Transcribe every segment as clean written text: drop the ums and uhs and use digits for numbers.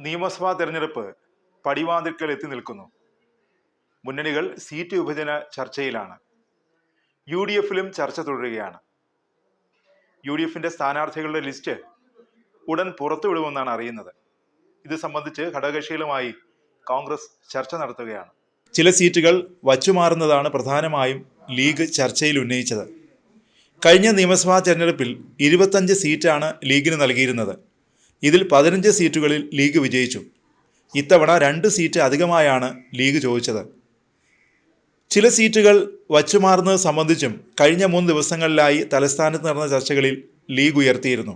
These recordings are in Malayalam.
നിയമസഭാ തെരഞ്ഞെടുപ്പ് പടിവാതിൽക്കൽ എത്തി നിൽക്കുന്നു. മുന്നണികൾ സീറ്റ് വിഭജന ചർച്ചയിലാണ്. UDFിലും ചർച്ച തുടരുകയാണ്. UDFിന്റെ സ്ഥാനാർത്ഥികളുടെ ലിസ്റ്റ് ഉടൻ പുറത്തുവിടുമെന്നാണ് അറിയുന്നത്. ഇത് സംബന്ധിച്ച് ഘടകകക്ഷികളുമായി കോൺഗ്രസ് ചർച്ച നടത്തുകയാണ്. ചില സീറ്റുകൾ വച്ചുമാറുന്നതാണ് പ്രധാനമായും ലീഗ് ചർച്ചയിൽ ഉന്നയിച്ചത്. കഴിഞ്ഞ നിയമസഭാ തെരഞ്ഞെടുപ്പിൽ 25 സീറ്റാണ് ലീഗിന് നൽകിയിരുന്നത്. ഇതിൽ 15 സീറ്റുകളിൽ ലീഗ് വിജയിച്ചു. ഇത്തവണ 2 സീറ്റ് അധികമായാണ് ലീഗ് ചോദിച്ചത്. ചില സീറ്റുകൾ വച്ചുമാറുന്നത് സംബന്ധിച്ചും കഴിഞ്ഞ 3 ദിവസങ്ങളിലായി തലസ്ഥാനത്ത് നടന്ന ചർച്ചകളിൽ ലീഗ് ഉയർത്തിയിരുന്നു.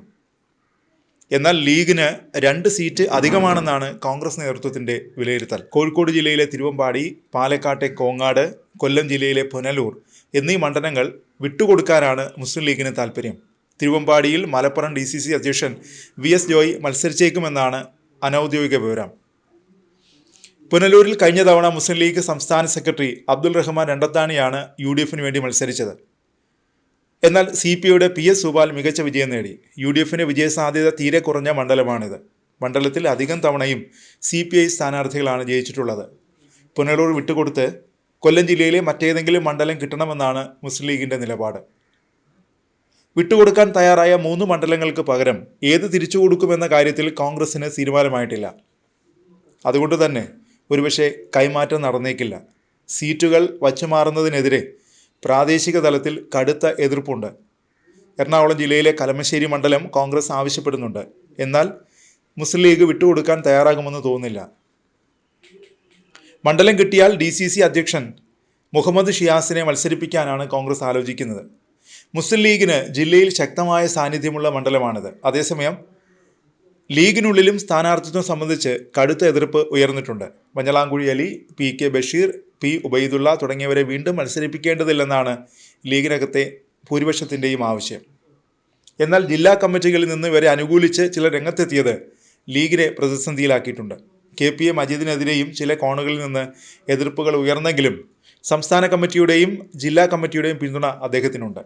എന്നാൽ ലീഗിന് 2 സീറ്റ് അധികമാണെന്നാണ് കോൺഗ്രസ് നേതൃത്വത്തിന്റെ വിലയിരുത്തൽ. കോഴിക്കോട് ജില്ലയിലെ തിരുവമ്പാടി, പാലക്കാട്ടെ കോങ്ങാട്, കൊല്ലം ജില്ലയിലെ പുനലൂർ എന്നീ മണ്ഡലങ്ങൾ വിട്ടുകൊടുക്കാനാണ് മുസ്ലിം ലീഗിന് താൽപ്പര്യം. തിരുവമ്പാടിയിൽ മലപ്പുറം DCC അധ്യക്ഷൻ VS ജോയ് മത്സരിച്ചേക്കുമെന്നാണ് അനൌദ്യോഗിക വിവരം. പുനലൂരിൽ കഴിഞ്ഞ തവണ മുസ്ലിം ലീഗ് സംസ്ഥാന സെക്രട്ടറി അബ്ദുൾ റഹ്മാൻ രണ്ടത്താണിയാണ് UDFിന് വേണ്ടി മത്സരിച്ചത്. എന്നാൽ CPIയുടെ PS സുബാൽ മികച്ച വിജയം നേടി. UDFിന് വിജയസാധ്യത തീരെ കുറഞ്ഞ മണ്ഡലമാണിത്. മണ്ഡലത്തിൽ അധികം തവണയും CPI സ്ഥാനാർത്ഥികളാണ് ജയിച്ചിട്ടുള്ളത്. പുനലൂർ വിട്ടുകൊടുത്ത് കൊല്ലം ജില്ലയിലെ മറ്റേതെങ്കിലും മണ്ഡലം കിട്ടണമെന്നാണ് മുസ്ലിം ലീഗിന്റെ നിലപാട്. വിട്ടുകൊടുക്കാൻ തയ്യാറായ 3 മണ്ഡലങ്ങൾക്ക് പകരം ഏത് തിരിച്ചു കൊടുക്കുമെന്ന കാര്യത്തിൽ കോൺഗ്രസിന് തീരുമാനമായിട്ടില്ല. അതുകൊണ്ട് തന്നെ ഒരുപക്ഷെ കൈമാറ്റം നടന്നേക്കില്ല. സീറ്റുകൾ വച്ചുമാറുന്നതിനെതിരെ പ്രാദേശിക തലത്തിൽ കടുത്ത എതിർപ്പുണ്ട്. എറണാകുളം ജില്ലയിലെ കലമശ്ശേരി മണ്ഡലം കോൺഗ്രസ് ആവശ്യപ്പെടുന്നുണ്ട്. എന്നാൽ മുസ്ലിം ലീഗ് വിട്ടുകൊടുക്കാൻ തയ്യാറാകുമെന്ന് തോന്നുന്നില്ല. മണ്ഡലം കിട്ടിയാൽ DCC അധ്യക്ഷൻ മുഹമ്മദ് ഷിയാസിനെ മത്സരിപ്പിക്കാനാണ് കോൺഗ്രസ് ആലോചിക്കുന്നത്. മുസ്ലിം ലീഗിന് ജില്ലയിൽ ശക്തമായ സാന്നിധ്യമുള്ള മണ്ഡലമാണിത്. അതേസമയം ലീഗിനുള്ളിലും സ്ഥാനാർത്ഥിത്വം സംബന്ധിച്ച് കടുത്ത എതിർപ്പ് ഉയർന്നിട്ടുണ്ട്. മഞ്ഞളാംകുഴി അലി, PK ബഷീർ, P ഉബൈദുള്ള തുടങ്ങിയവരെ വീണ്ടും മത്സരിപ്പിക്കേണ്ടതില്ലെന്നാണ് ലീഗിനകത്തെ ഭൂരിപക്ഷത്തിൻ്റെയും ആവശ്യം. എന്നാൽ ജില്ലാ കമ്മിറ്റികളിൽ നിന്ന് ഇവരെ അനുകൂലിച്ച് ചിലർ രംഗത്തെത്തിയത് ലീഗിനെ പ്രതിസന്ധിയിലാക്കിയിട്ടുണ്ട്. KPA മജീദിനെതിരെയും ചില കോണുകളിൽ നിന്ന് എതിർപ്പുകൾ ഉയർന്നെങ്കിലും സംസ്ഥാന കമ്മിറ്റിയുടെയും ജില്ലാ കമ്മിറ്റിയുടെയും പിന്തുണ അദ്ദേഹത്തിനുണ്ട്.